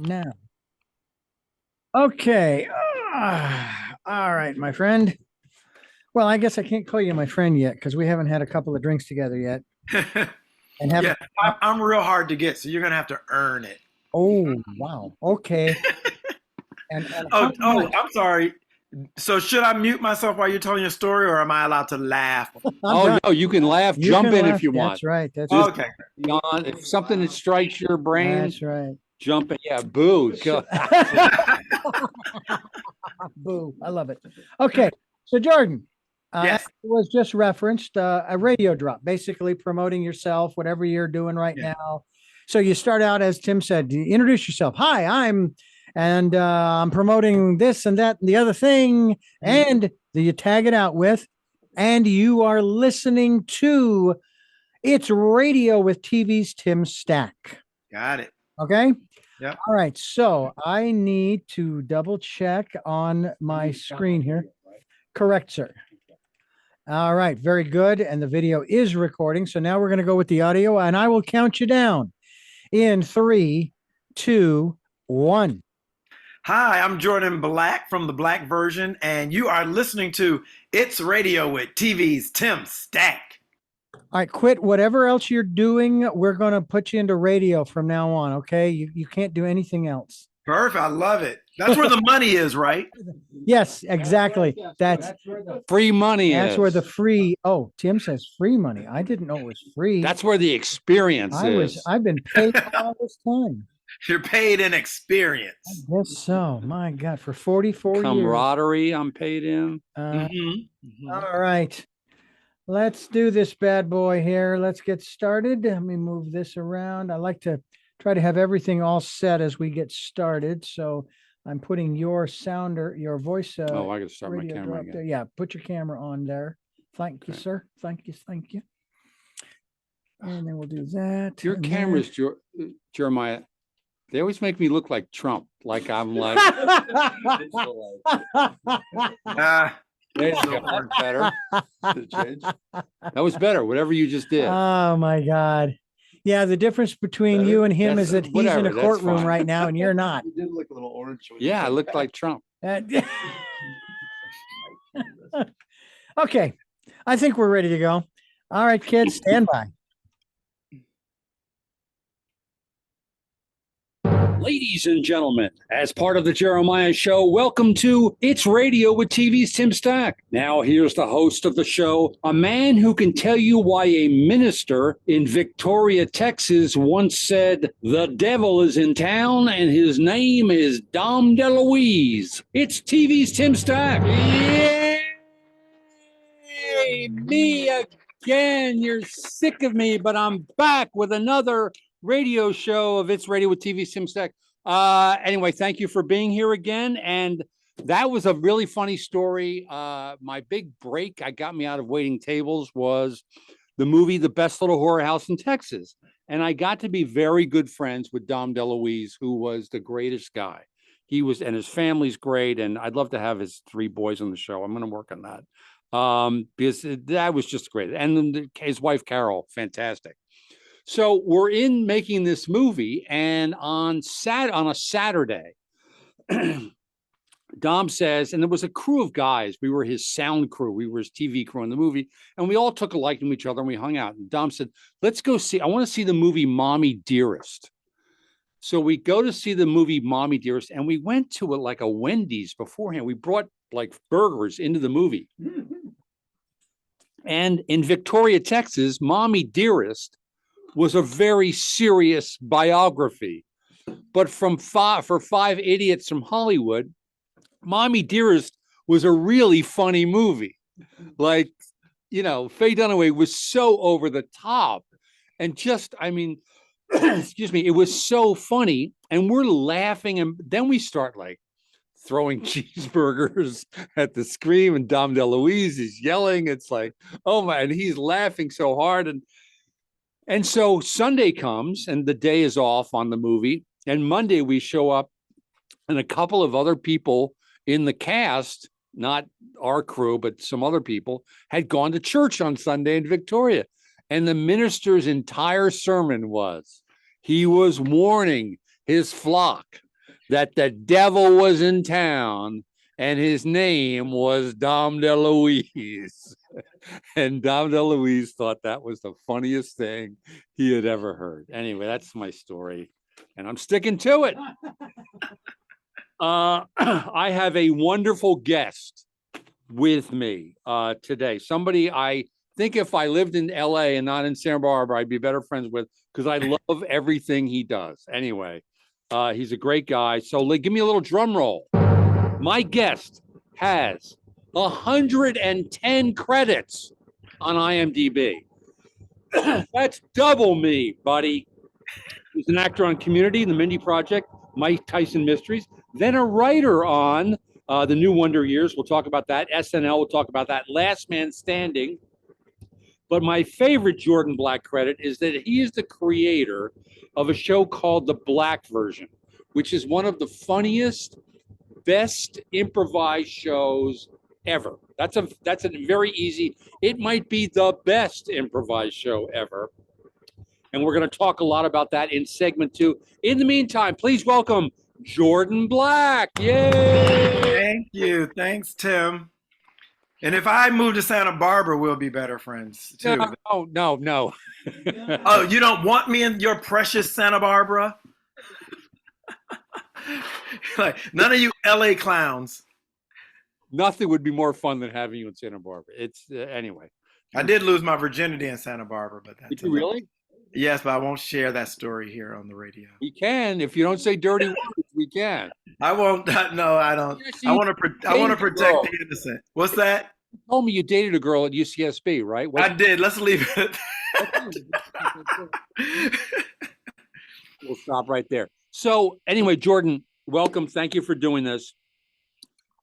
Now. Okay. All right, my friend. Well, I guess I can't call you my friend yet because we haven't had a couple of drinks together yet. And Yeah, haven't. I'm real hard to get, so you're gonna have to earn it. Oh, wow. Okay. And how Oh, much? I'm sorry. So should I mute myself while you're telling your story, or am I allowed to laugh? I'm Oh done. no, you can laugh, You jump can in if laugh. you want. That's right. That's Just Okay. beyond if something that strikes your brain, that's right. jump in. Yeah, boo. Go. Boo. I love it. Okay. So Jordan, as Yes. it was just referenced, a radio drop, basically promoting yourself, whatever you're doing right Yeah. now. So you start out, as Tim said, you introduce yourself. Hi, and I'm promoting this and that and the other thing. And you tag it out with, and you are listening to It's Radio with TV's Tim Stack. Got it. Okay. Yep. All right. So I need to double check on my screen here. Correct, sir. All right. Very good. And the video is recording. So now we're going to go with the audio, and I will count you down in 3, 2, 1. Hi, I'm Jordan Black from the Black version, and you are listening to It's Radio with TV's Tim Stack. All right. Quit whatever else you're doing. We're going to put you into radio from now on. Okay. You can't do anything else. Perfect. I love it. That's where the money is, right? Yes, exactly. That's where the free money That's is. where the free. Oh, Tim says free money. I didn't know it was free. That's where the experience is. I've been paid all this time. You're paid in experience. I guess so. My God, for 44 years. Camaraderie, I'm paid in. All right. Let's do this bad boy here. Let's get started. Let me move this around. I like to try to have everything all set as we get started. So I'm putting your sounder, your voice. I got to start my radio camera drop again. there. Yeah, put your camera on there. Thank you, sir. Thank you. Thank you. And then we'll do that. Your and cameras, Jeremiah, they always make me look like Trump. Like I'm like, there you go. That's better. That was better. Whatever you just did. Oh my God. Yeah, the difference between you and him is that he's in a courtroom right now and you're not. You did look a little orange. Yeah, I looked like Trump. Okay. I think we're ready to go. All right, kids, stand by. Ladies and gentlemen, as part of the Jeremiah Show, welcome to It's Radio with TV's Tim Stack. Now, here's the host of the show, a man who can tell you why a minister in Victoria, Texas once said, "The devil is in town and his name is Dom DeLuise." It's TV's Tim Stack. Yay! Me again. You're sick of me, but I'm back with another radio show of It's Radio with TV Tim Stack. Anyway, thank you for being here again. And that was a really funny story. My big break, I got me out of waiting tables, was the movie The Best Little Whorehouse in Texas. And I got to be very good friends with Dom DeLuise, who was the greatest guy. He was, and his family's great. And I'd love to have his 3 boys on the show. I'm going to work on that. Because that was just great. And then his wife, Carol, fantastic. So we're in making this movie, and on a Saturday, Dom says, and there was a crew of guys. We were his sound crew. We were his TV crew in the movie, and we all took a liking to each other, and we hung out. And Dom said, let's go see, I want to see the movie Mommy Dearest. So we go to see the movie Mommy Dearest, and we went to like a Wendy's beforehand. We brought like burgers into the movie. And in Victoria, Texas, Mommy Dearest was a very serious biography. But for 5 idiots from Hollywood, Mommy Dearest was a really funny movie. Like, you know, Faye Dunaway was so over the top. And just, I mean, excuse me, it was so funny. And we're laughing. And then we start like throwing cheeseburgers at the screen. And Dom DeLuise is yelling. It's like, oh my, and he's laughing so hard. And so Sunday comes and the day is off on the movie. And Monday we show up and a couple of other people in the cast, not our crew, but some other people, had gone to church on Sunday in Victoria. And the minister's entire sermon was, he was warning his flock that the devil was in town and his name was Dom DeLuise. And Dom DeLuise thought that was the funniest thing he had ever heard. Anyway, that's my story, and I'm sticking to it. I have a wonderful guest with me today. Somebody I think if I lived in LA and not in Santa Barbara, I'd be better friends with because I love everything he does. Anyway, he's a great guy. So give me a little drum roll. My guest has 110 credits on IMDb. That's double me, buddy. He's an actor on Community, The Mindy Project, Mike Tyson Mysteries, then a writer on The New Wonder Years. We'll talk about that. SNL, we'll talk about that. Last Man Standing. But my favorite Jordan Black credit is that he is the creator of a show called The Black Version, which is one of the funniest, best improvised shows ever. That's a very easy, it might be the best improvised show ever. And we're going to talk a lot about that in segment 2. In the meantime, please welcome Jordan Black. Yay! Thank you. Thanks, Tim. And if I move to Santa Barbara, we'll be better friends too. No. Oh, you don't want me in your precious Santa Barbara? Like none of you LA clowns. Nothing would be more fun than having you in Santa Barbara. It's anyway. I did lose my virginity in Santa Barbara, but that's Did you really? Yes, but I won't share that story here on the radio. We can if you don't say dirty words. We can. I won't. No, I don't. Yes, I you want to protect girl. the innocent. What's that? You told me you dated a girl at UCSB, right? I did. Let's leave it. We'll stop right there. So anyway, Jordan, welcome. Thank you for doing this.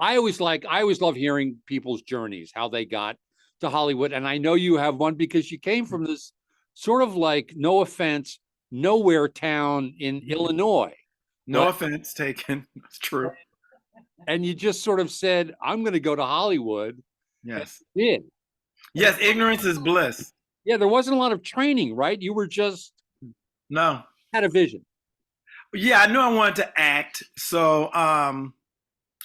I always love hearing people's journeys, how they got to Hollywood. And I know you have one because you came from this sort of like, no offense, nowhere town in Illinois. No offense taken. It's true. And you just sort of said, I'm going to go to Hollywood. Yes. And you did. Yes, ignorance is bliss. Yeah, there wasn't a lot of training, right? You were just had a vision. Yeah, I knew I wanted to act. So I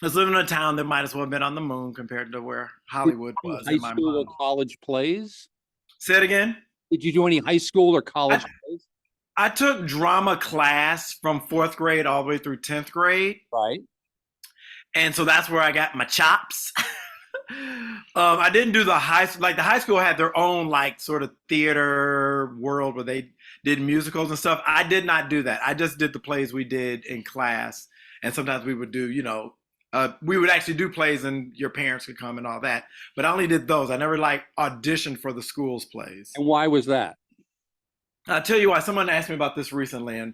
was living in a town that might as well have been on the moon compared to where Hollywood was. High school or college plays? Say it again. Did you do any high school or college plays? I took drama class from 4th grade all the way through 10th grade. Right. And so that's where I got my chops. I didn't do the high school had their own like sort of theater world where they did musicals and stuff. I did not do that. I just did the plays we did in class. And sometimes we would do, we would actually do plays and your parents could come and all that. But I only did those. I never auditioned for the school's plays. And why was that? I'll tell you why. Someone asked me about this recently. And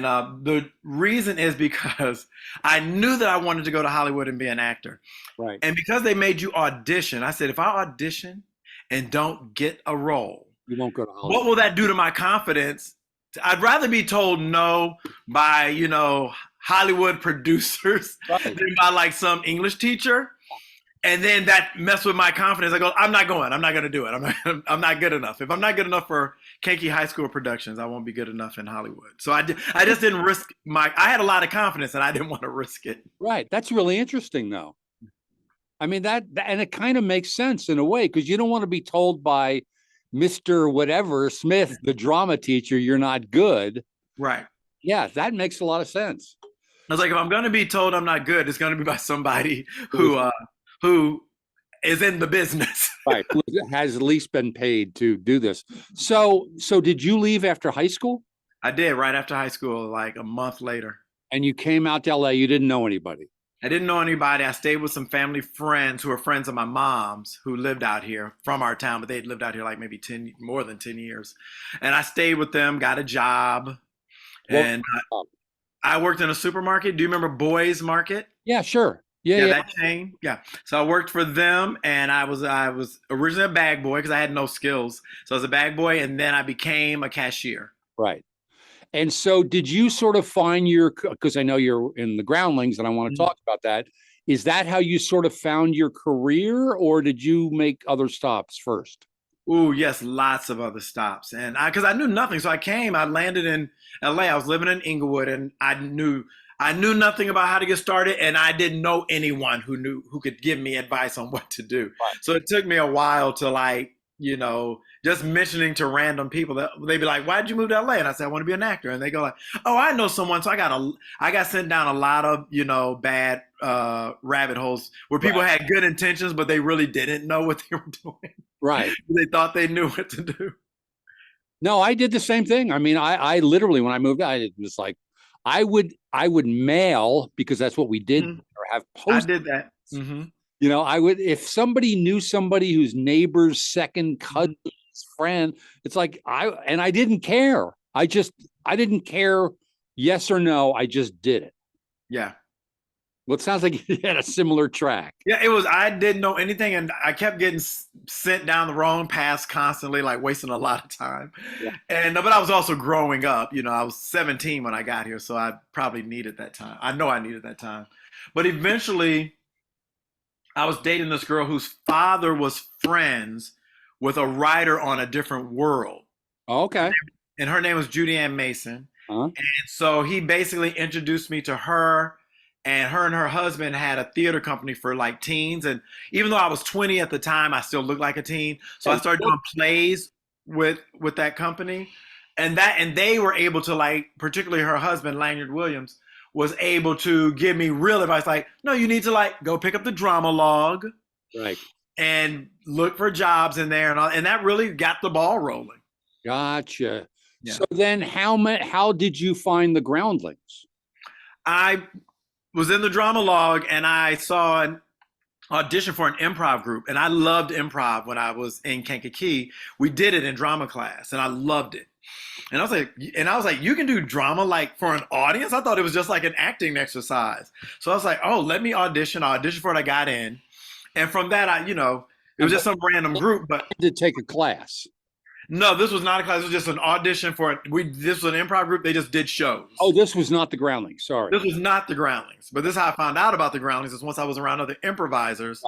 the reason is because I knew that I wanted to go to Hollywood and be an actor. Right. And because they made you audition, I said, if I audition and don't get a role, you won't go to Hollywood. What will that do to my confidence? I'd rather be told no by, Hollywood producers than by some English teacher. And then that messed with my confidence. I go, I'm not going. I'm not going to do it. I'm not good enough. If I'm not good enough for Kankakee High School Productions, I won't be good enough in Hollywood. So I just didn't risk I had a lot of confidence and I didn't want to risk it. Right. That's really interesting though. I mean, and it kind of makes sense in a way, because you don't want to be told by Mr. Whatever Smith, the drama teacher, you're not good. Right. Yeah, that makes a lot of sense. I was like, if I'm going to be told I'm not good, it's going to be by somebody who is in the business. Right. Who has at least been paid to do this. So did you leave after high school? I did, right after high school, like a month later. And you came out to LA, you didn't know anybody? I didn't know anybody. I stayed with some family friends who were friends of my mom's who lived out here from our town, but they'd lived out here like maybe more than 10 years. And I stayed with them, got a job. And I worked in a supermarket. Do you remember Boys Market? Yeah, sure. Yeah. That chain. Yeah. So I worked for them, and I was originally a bag boy because I had no skills. So I was a bag boy, and then I became a cashier. Right. And so did you sort of find because I know you're in the Groundlings and I want to talk about that. Is that how you sort of found your career, or did you make other stops first? Ooh, yes, lots of other stops. And because I knew nothing. So I landed in LA. I was living in Inglewood, and I I knew nothing about how to get started, and I didn't know anyone who could give me advice on what to do. Right. So it took me a while to just mentioning to random people that they'd be like, "Why'd you move to LA?" And I said, "I want to be an actor." And they go like, "Oh, I know someone." So I got sent down a lot of bad rabbit holes where people had good intentions, but they really didn't know what they were doing. Right. They thought they knew what to do. No, I did the same thing. I mean, I literally, when I moved, I was like, I would mail, because that's what we did, or have post. I did that. Mm-hmm. You know, I would, if somebody knew somebody whose neighbor's second cousin's friend, it's like, I didn't care. I didn't care, yes or no. I just did it. Yeah. Well, it sounds like you had a similar track. Yeah, it was. I didn't know anything, and I kept getting sent down the wrong paths constantly, like wasting a lot of time. Yeah. And but I was also growing up. I was 17 when I got here, so I probably needed that time. I know I needed that time. But eventually, I was dating this girl whose father was friends with a writer on A Different World. Oh, okay. And her name was Judy Ann Mason. Uh-huh. And so he basically introduced me to her. And her husband had a theater company for like teens. And even though I was 20 at the time, I still looked like a teen. So I started doing plays with that company. And they were able to, like, particularly her husband, Lanyard Williams, was able to give me real advice. Like, no, you need to, like, go pick up the drama log. Right. And look for jobs in there. And that really got the ball rolling. Gotcha. Yeah. So then how did you find the Groundlings? I was in the drama log, and I saw an audition for an improv group, and I loved improv when I was in Kankakee. We did it in drama class, and I loved it. And I was like, you can do drama like for an audience? I thought it was just like an acting exercise. So I was like, oh, let me audition. I auditioned for it. I got in, and from that, it was just some random group. But I did take a class. No, this was not a class. It was just an audition for it. This was an improv group. They just did shows. Oh, this was not the Groundlings. Sorry. This was not the Groundlings. But this is how I found out about the Groundlings, is once I was around other improvisers,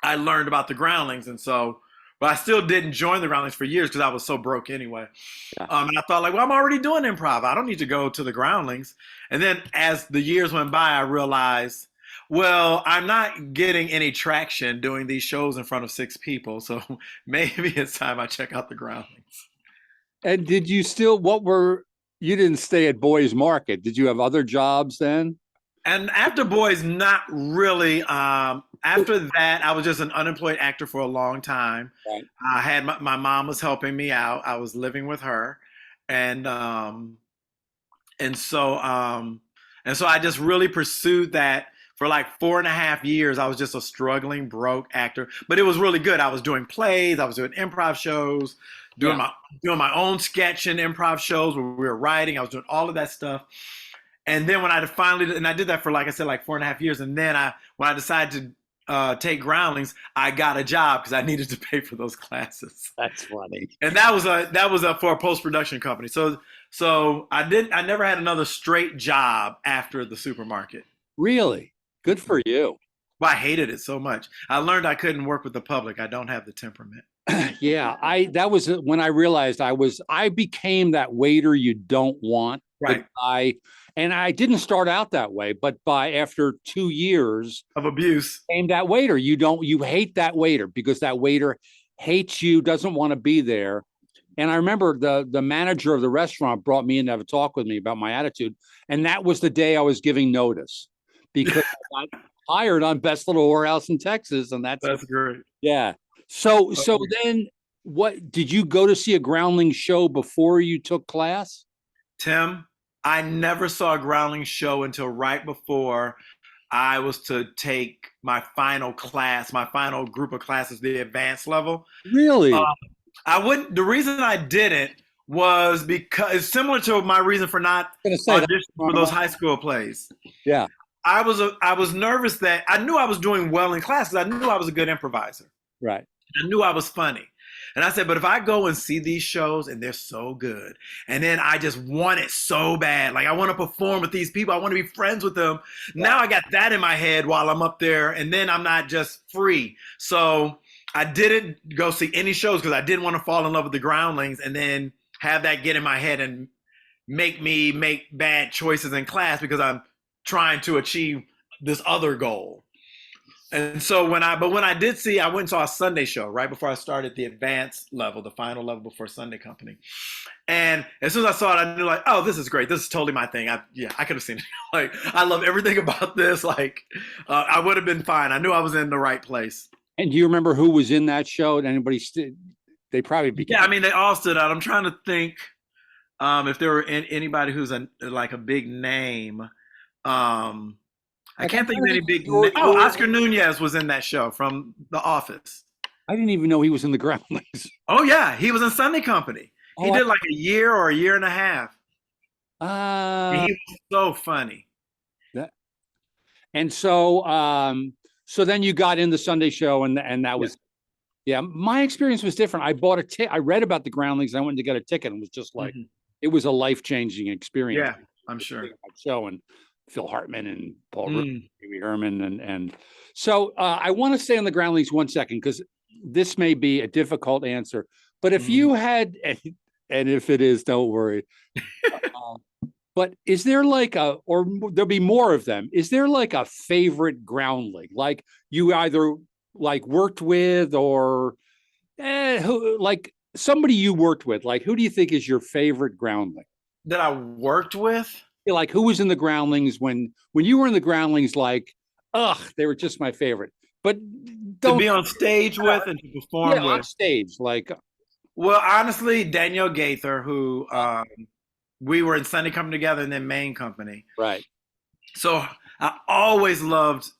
I learned about the Groundlings. And so, but I still didn't join the Groundlings for years because I was so broke anyway. Yeah. And I thought, like, well, I'm already doing improv. I don't need to go to the Groundlings. And then as the years went by, I realized, well, I'm not getting any traction doing these shows in front of 6 people. So maybe it's time I check out the Groundlings. And did you still, you didn't stay at Boys Market. Did you have other jobs then? And after Boys, not really. After that, I was just an unemployed actor for a long time. Right. I had my mom was helping me out. I was living with her. And so I just really pursued that. For like 4.5 years, I was just a struggling, broke actor, but it was really good. I was doing plays, I was doing improv shows, doing my own sketch and improv shows where we were writing. I was doing all of that stuff. And then when I did that for, like I said, like 4.5 years. And then when I decided to take Groundlings, I got a job because I needed to pay for those classes. That's funny. And that was for a post-production company. So I never had another straight job after the supermarket. Really? Good for you. Well, I hated it so much. I learned I couldn't work with the public. I don't have the temperament. Yeah, that was when I realized I became that waiter you don't want. Right. And I didn't start out that way, but after 2 years of abuse, became that waiter. You hate that waiter because that waiter hates you, doesn't want to be there. And I remember the manager of the restaurant brought me in to have a talk with me about my attitude. And that was the day I was giving notice. Because I got hired on Best Little Whorehouse in Texas, and that's great. Yeah. So then, what did you go to see a Groundling show before you took class? Tim, I never saw a Groundling show until right before I was to take my final class, my final group of classes, the advanced level. Really? The reason I didn't was because it's similar to my reason for not auditioning for those high school plays. Yeah. I was nervous that I knew I was doing well in class because I knew I was a good improviser. Right. I knew I was funny. And I said, but if I go and see these shows and they're so good, and then I just want it so bad, like I want to perform with these people, I want to be friends with them. Yeah. Now I got that in my head while I'm up there, and then I'm not just free. So I didn't go see any shows because I didn't want to fall in love with the Groundlings and then have that get in my head and make me make bad choices in class because I'm trying to achieve this other goal. And so when I did see, I went and saw a Sunday show right before I started the advanced level, the final level before Sunday Company. And as soon as I saw it, I knew like, oh, this is great. This is totally my thing. I could have seen it. Like, I love everything about this. Like, I would have been fine. I knew I was in the right place. And do you remember who was in that show? Anybody? They probably became. Yeah, I mean, they all stood out. I'm trying to think if there were anybody who's like a big name. I can't think of any big. Oh, Oscar Nunez was in that show from The Office. I didn't even know he was in the Groundlings. Oh yeah, he was in Sunday Company. He did like a year or a year and a half. And he was so funny. And so, so then you got in the Sunday show, and that was, yeah. My experience was different. I bought a ticket. I read about the Groundlings. I went to get a ticket, and was just like, it was a life-changing experience. Yeah, I'm sure. Show and Phil Hartman and Paul Rubin, Herman, and so I want to stay on the Groundlings 1 second because this may be a difficult answer. But if you had, and if it is, don't worry. But is there like or there'll be more of them? Is there like a favorite Groundling, like you either like worked with or who, like somebody you worked with? Like who do you think is your favorite Groundling that I worked with? Like who was in the Groundlings when you were in the Groundlings? Like, they were just my favorite. But to be on stage with and to perform with on stage, like. Well, honestly, Danielle Gaither, who we were in Sunday Company together and then Main Company. Right. So I always loved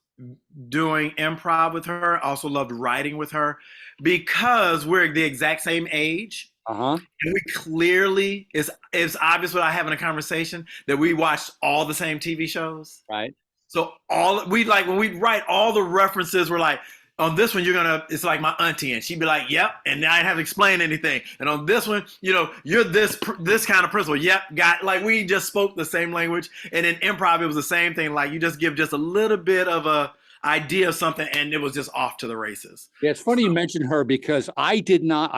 doing improv with her. I also loved writing with her because we're the exact same age. And we clearly, it's obvious without having a conversation that we watched all the same TV shows. Right. So when we'd write, all the references were like, on this one, it's like my auntie, and she'd be like, yep, and I didn't have to explain anything. And on this one, you're this kind of principal. Yep, like we just spoke the same language. And in improv, it was the same thing. Like you just give just a little bit of a idea of something, and it was just off to the races. Yeah, it's funny you mentioned her because I did not,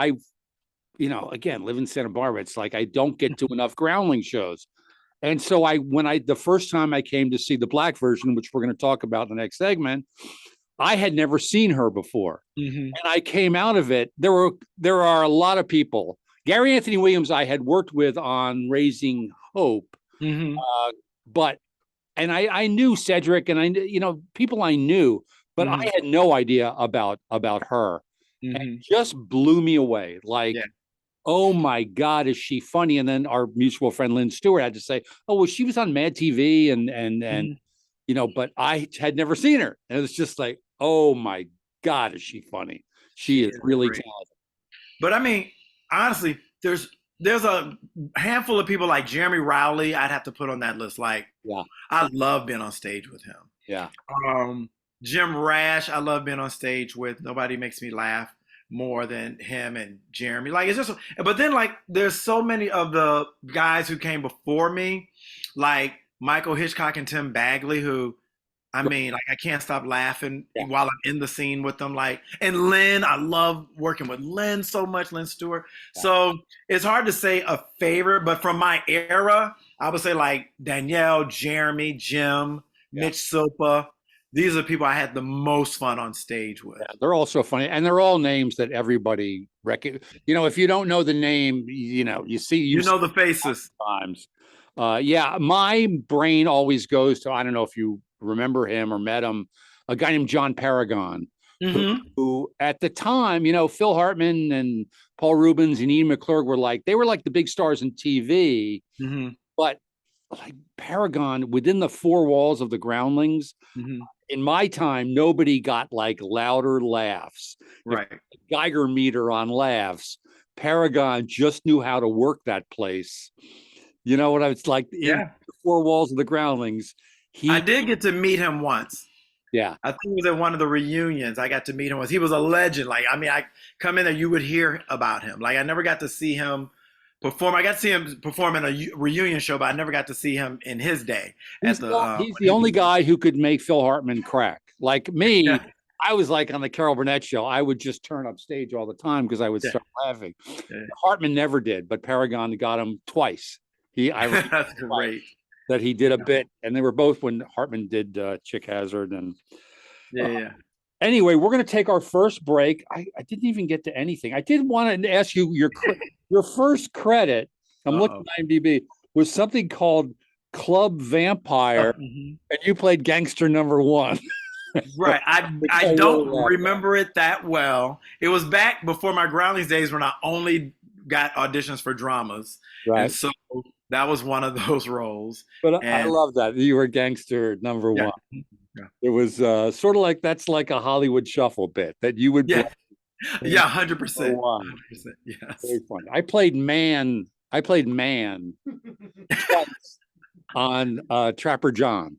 again, live in Santa Barbara. It's like I don't get to enough Groundling shows. And so the first time I came to see the black version, which we're going to talk about in the next segment, I had never seen her before. And I came out of it. There are a lot of people. Gary Anthony Williams, I had worked with on Raising Hope. But I knew Cedric and I people I knew, but I had no idea about her. And it just blew me away. Like, oh my God, is she funny? And then our mutual friend Lynn Stewart had to say, oh, well, she was on MADTV and but I had never seen her. And it was just like, oh my God, is she funny? She is really talented. But I mean, honestly, there's a handful of people like Jeremy Rowley I'd have to put on that list. Like, I love being on stage with him. Yeah. Jim Rash, I love being on stage with. Nobody makes me laugh more than him and Jeremy. Like, it's just, but then like, there's so many of the guys who came before me, like Michael Hitchcock and Tim Bagley, who, I mean, like I can't stop laughing while I'm in the scene with them. Like, and Lynn, I love working with Lynn so much, Lynn Stewart. So it's hard to say a favorite, but from my era, I would say like Danielle, Jeremy, Jim, Mitch Silpa. These are people I had the most fun on stage with. Yeah, they're all so funny, and they're all names that everybody if you don't know the name, you see the faces. Times. My brain always goes to, I don't know if you remember him or met him, a guy named John Paragon, who at the time, Phil Hartman and Paul Rubens and Ian McClurg were like the big stars in TV, but like Paragon within the four walls of the Groundlings, in my time, nobody got like louder laughs, right? Geiger meter on laughs. Paragon just knew how to work that place. You know what I was like? In the four walls of the Groundlings. I did get to meet him once. Yeah. I think it was at one of the reunions. I got to meet him once. He was a legend. Like, I mean, I come in there, you would hear about him. Like, I never got to see him perform. I got to see him perform in a reunion show, but I never got to see him in his day. He's the only guy who could make Phil Hartman crack. Like me, I was like on the Carol Burnett show. I would just turn up stage all the time because I would start laughing. Hartman never did, but Paragon got him twice. I That's great. that he did a bit, and they were both when Hartman did Chick Hazard. And Yeah. anyway, we're going to take our first break. I didn't even get to anything. I did want to ask you your first credit. I'm looking at IMDb, was something called Club Vampire, Mhm. and you played gangster number one. Right. I don't remember it that well. It was back before my Groundlings days when I only got auditions for dramas. Right. And so that was one of those roles. But I love that. You were gangster number one. Yeah. It was sort of like, that's like a Hollywood shuffle bit that you would play. Yeah, 100%. 100%. Yes. Very funny. I played man twice on Trapper John.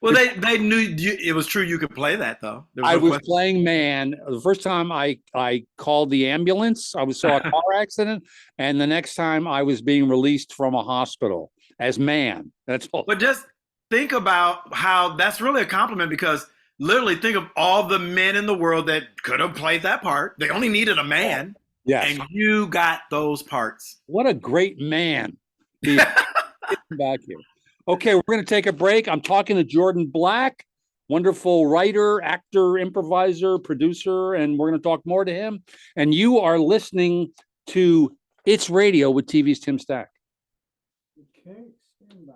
Well, they knew it was true you could play that, though. I was playing man. The first time I called the ambulance, I saw a car accident, and the next time I was being released from a hospital as man. That's all. But just think about how that's really a compliment, because literally think of all the men in the world that could have played that part. They only needed a man. Yes. And you got those parts. What a great man. Back here. Okay, we're going to take a break. I'm talking to Jordan Black, wonderful writer, actor, improviser, producer, and we're going to talk more to him. And you are listening to It's Radio with TV's Tim Stack. Okay, stand by.